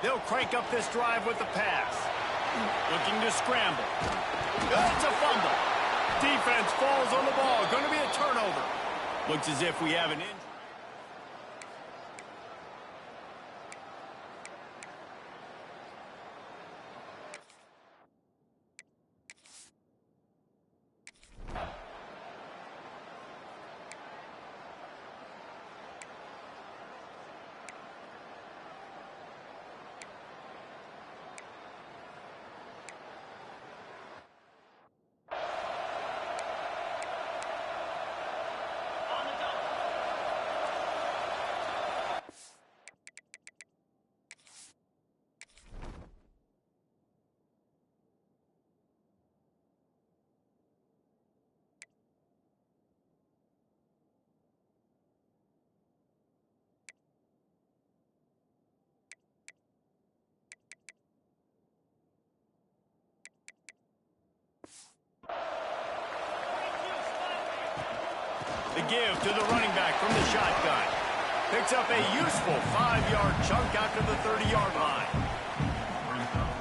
They'll crank up this drive with the pass. Looking to scramble. It's a fumble. Defense falls on the ball. Going to be a turnover. Looks as if we have an injury. The give to the running back from the shotgun. Picks up a useful 5-yard chunk out to the 30-yard line.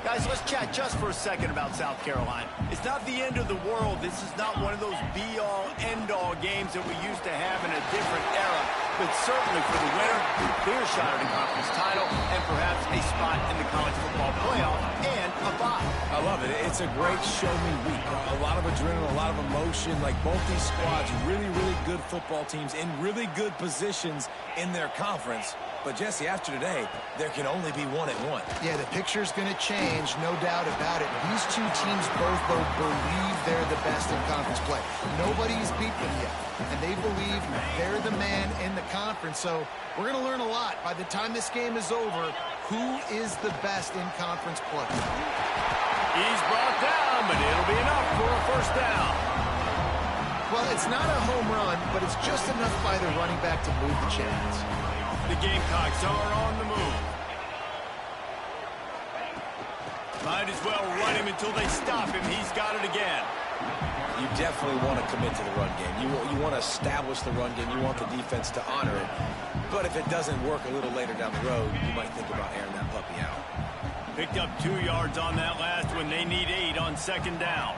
Guys, let's chat just for a second about South Carolina. It's not the end of the world. This is not one of those be-all, end-all games that we used to have in a different era. But certainly for the winner, a clear shot at a conference title and perhaps a spot in the college football playoff and a bye. I love it. It's a great show-me week. A lot of adrenaline, a lot of emotion. Like both these squads, really, really good football teams in really good positions in their conference. But, Jesse, after today, there can only be one at one. Yeah, the picture's going to change, no doubt about it. These two teams both, though, believe they're the best in conference play. Nobody's beat them yet, and they believe they're the man in the conference. So we're going to learn a lot. By the time this game is over, who is the best in conference play? He's brought down, but it'll be enough for a first down. Well, it's not a home run, but it's just enough by the running back to move the chains. The Gamecocks are on the move. Might as well run him until they stop him. He's got it again. You definitely want to commit to the run game. You want to establish the run game. You want the defense to honor it. But if it doesn't work a little later down the road, you might think about airing that puppy out. Picked up 2 yards on that last one. They need 8 on second down.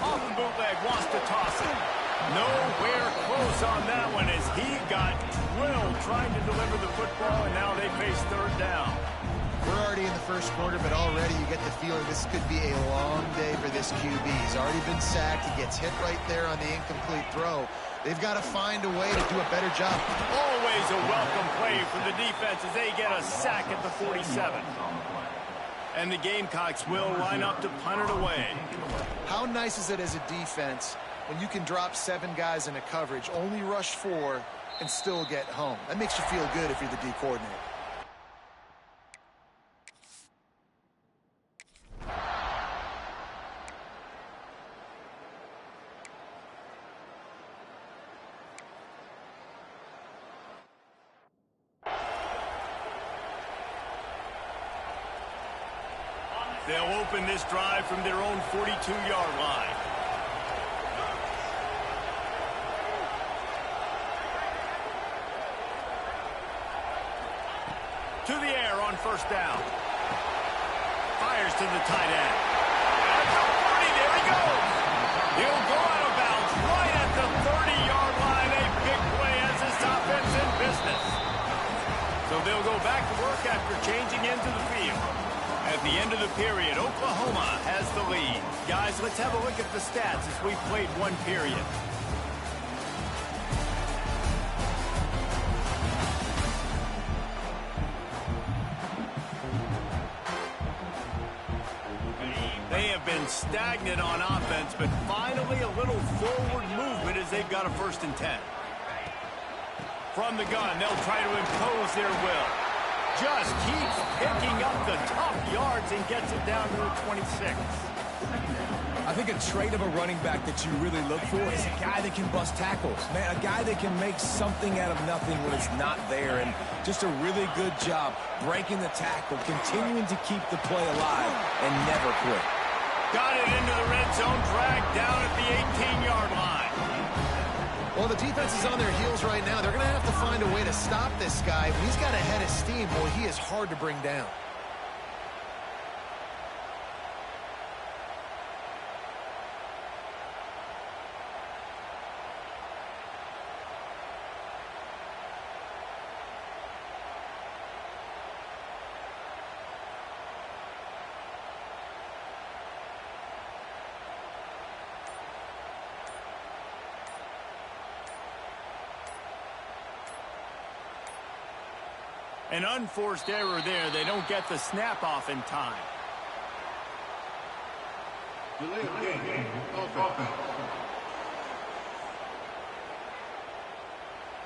Off the bootleg, wants to toss it. Nowhere close on that one as he got drilled trying to deliver the football, and now they face third down. We're already in the first quarter, but already you get the feeling this could be a long day for this QB. He's already been sacked. He gets hit right there on the incomplete throw. They've got to find a way to do a better job. Always a welcome play for the defense as they get a sack at the 47. And the Gamecocks will line up to punt it away. How nice is it as a defense when you can drop 7 guys in a coverage, only rush 4, and still get home? That makes you feel good if you're the D coordinator. They'll open this drive from their own 42-yard line. To the air on first down. Fires to the tight end. At the 40, there he goes. He'll go out of bounds right at the 30-yard line. A big play as this offense in business. So they'll go back to work after changing into the field. At the end of the period, Oklahoma has the lead. Guys, let's have a look at the stats as we've played one period. They have been stagnant on offense, but finally a little forward movement as they've got a 1st and 10. From the gun, they'll try to impose their will. Just keeps picking up the tough yards and gets it down to the 26. I think a trait of a running back that you really look for is a guy that can bust tackles. Man, a guy that can make something out of nothing when it's not there. And just a really good job breaking the tackle, continuing to keep the play alive, and never quit. Got it into the red zone, dragged down at the 18-yard line. Well, the defense is on their heels right now. They're going to have to find a way to stop this guy. When he's got a head of steam, boy, he is hard to bring down. An unforced error there. They don't get the snap off in time.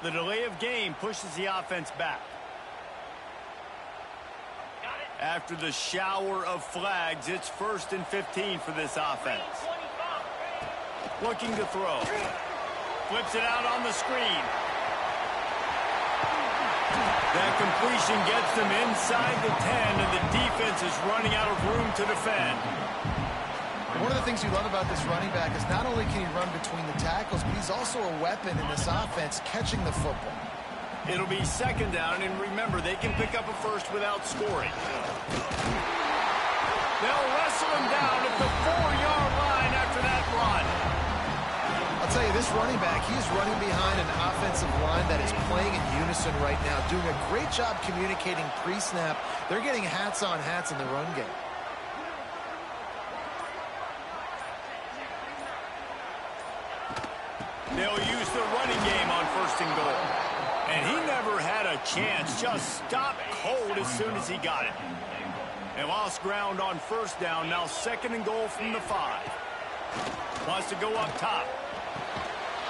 The delay of game pushes the offense back. After the shower of flags, it's 1st and 15 for this offense. Looking to throw. Flips it out on the screen. That completion gets them inside the 10, and the defense is running out of room to defend. One of the things you love about this running back is not only can he run between the tackles, but he's also a weapon in this offense catching the football. It'll be 2nd down, and remember, they can pick up a first without scoring. They'll wrestle him down at the 4-yard line after that run. I'll tell you, this running back, he's running behind an offensive line that is playing in unison right now, doing a great job communicating pre-snap. They're getting hats on hats in the run game. They'll use the running game on 1st and goal. And he never had a chance, just stopped cold as soon as he got it. They lost ground on 1st down, now 2nd and goal from the 5. Wants to go up top.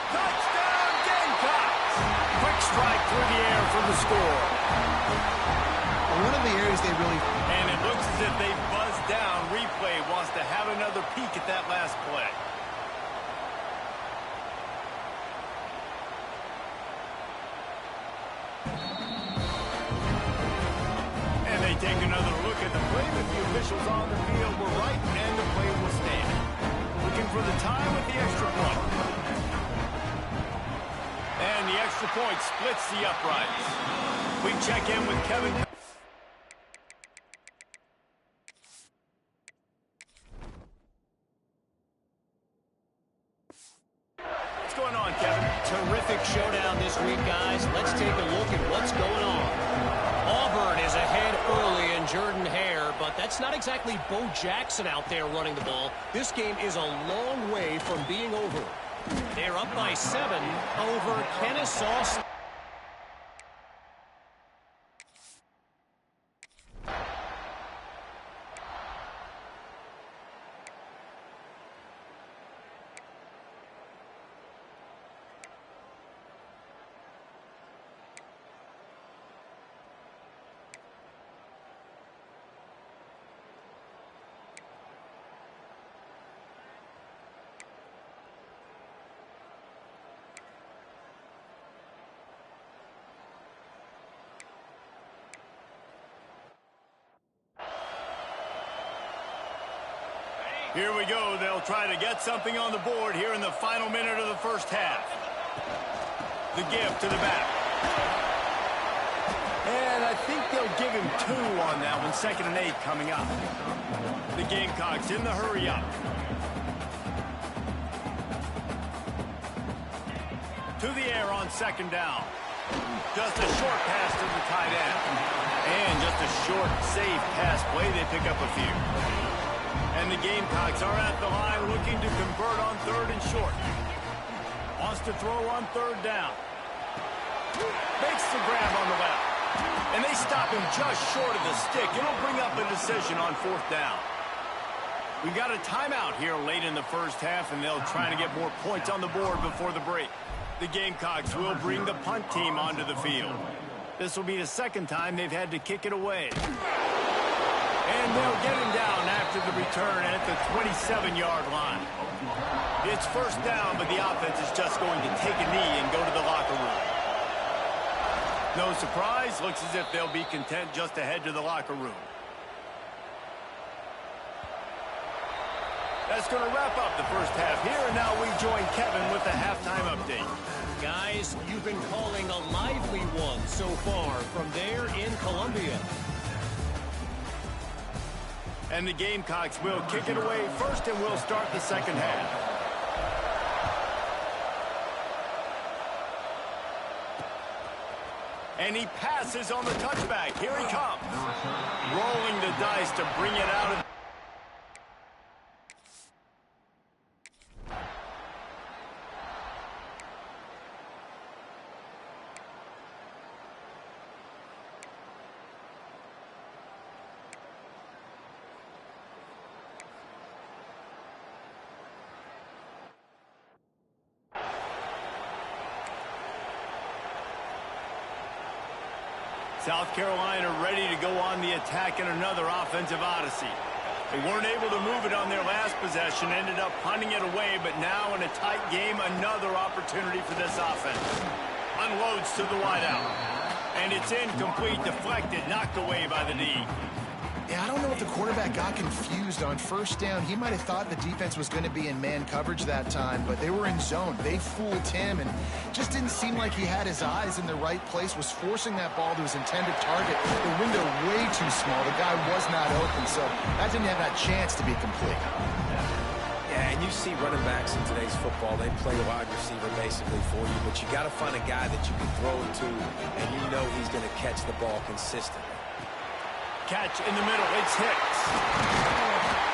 Touchdown, Gamecocks! Quick strike through the air for the score. One of the areas they really... And it looks as if they've buzzed down. Replay wants to have another peek at that last play. And they take another look at the play, but the officials on the field were right, and the play will stand. Looking for the time with the extra point. And the extra point splits the uprights. We check in with Kevin. What's going on, Kevin? Terrific showdown this week, guys. Let's take a look at what's going on. Auburn is ahead early in Jordan Hare, but that's not exactly Bo Jackson out there running the ball. This game is a long way from being over. They're up by 7 over Kennesaw. Here we go. They'll try to get something on the board here in the final minute of the 1st half. The give to the back. And I think they'll give him 2 on that one. 2nd and 8 coming up. The Gamecocks in the hurry up. To the air on 2nd down. Just a short pass to the tight end. And just a short, safe pass play. They pick up a few. And the Gamecocks are at the line looking to convert on 3rd and short. Wants to throw on 3rd down. Makes the grab on the left. And they stop him just short of the stick. It'll bring up a decision on 4th down. We got a timeout here late in the 1st half, and they'll try to get more points on the board before the break. The Gamecocks will bring the punt team onto the field. This will be the 2nd time they've had to kick it away. And they'll get him down after the return at the 27-yard line. It's 1st down, but the offense is just going to take a knee and go to the locker room. No surprise, looks as if they'll be content just to head to the locker room. That's going to wrap up the 1st half here, and now we join Kevin with the halftime update. Guys, you've been calling a lively one so far from there in Columbia. And the Gamecocks will kick it away first, and we'll start the second half. And he passes on the touchback. Here he comes. Rolling the dice to bring it out of... South Carolina ready to go on the attack in another offensive odyssey. They weren't able to move it on their last possession, ended up punting it away, but now in a tight game, another opportunity for this offense. Unloads to the wideout. And it's incomplete, deflected, knocked away by the D. Yeah, I don't know if the quarterback got confused on first down. He might have thought the defense was going to be in man coverage that time, but they were in zone. They fooled him and just didn't seem like he had his eyes in the right place, was forcing that ball to his intended target. The window way too small. The guy was not open, so that didn't have that chance to be complete. Yeah, and you see running backs in today's football, they play wide receiver basically for you, but you got to find a guy that you can throw it to, and you know he's going to catch the ball consistently. Catch in the middle. It's Hicks.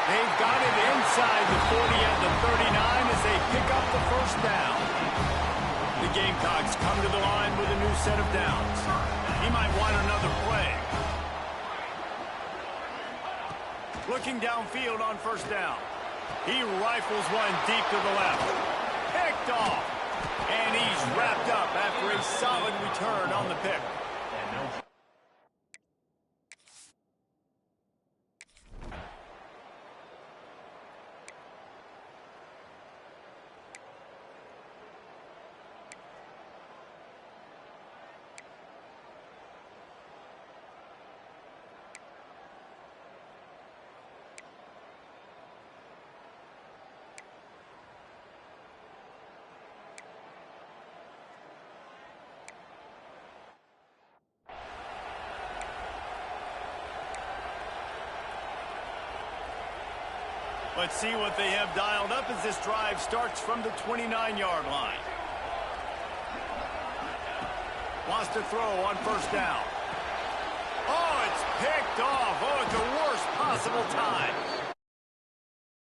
They've got it inside the 40 and the 39 as they pick up the first down. The Gamecocks come to the line with a new set of downs. He might want another play. Looking downfield on first down. He rifles one deep to the left. Picked off. And he's wrapped up after a solid return on the pick. Let's see what they have dialed up as this drive starts from the 29-yard line. Wants to throw on first down. Oh, it's picked off. Oh, at the worst possible time.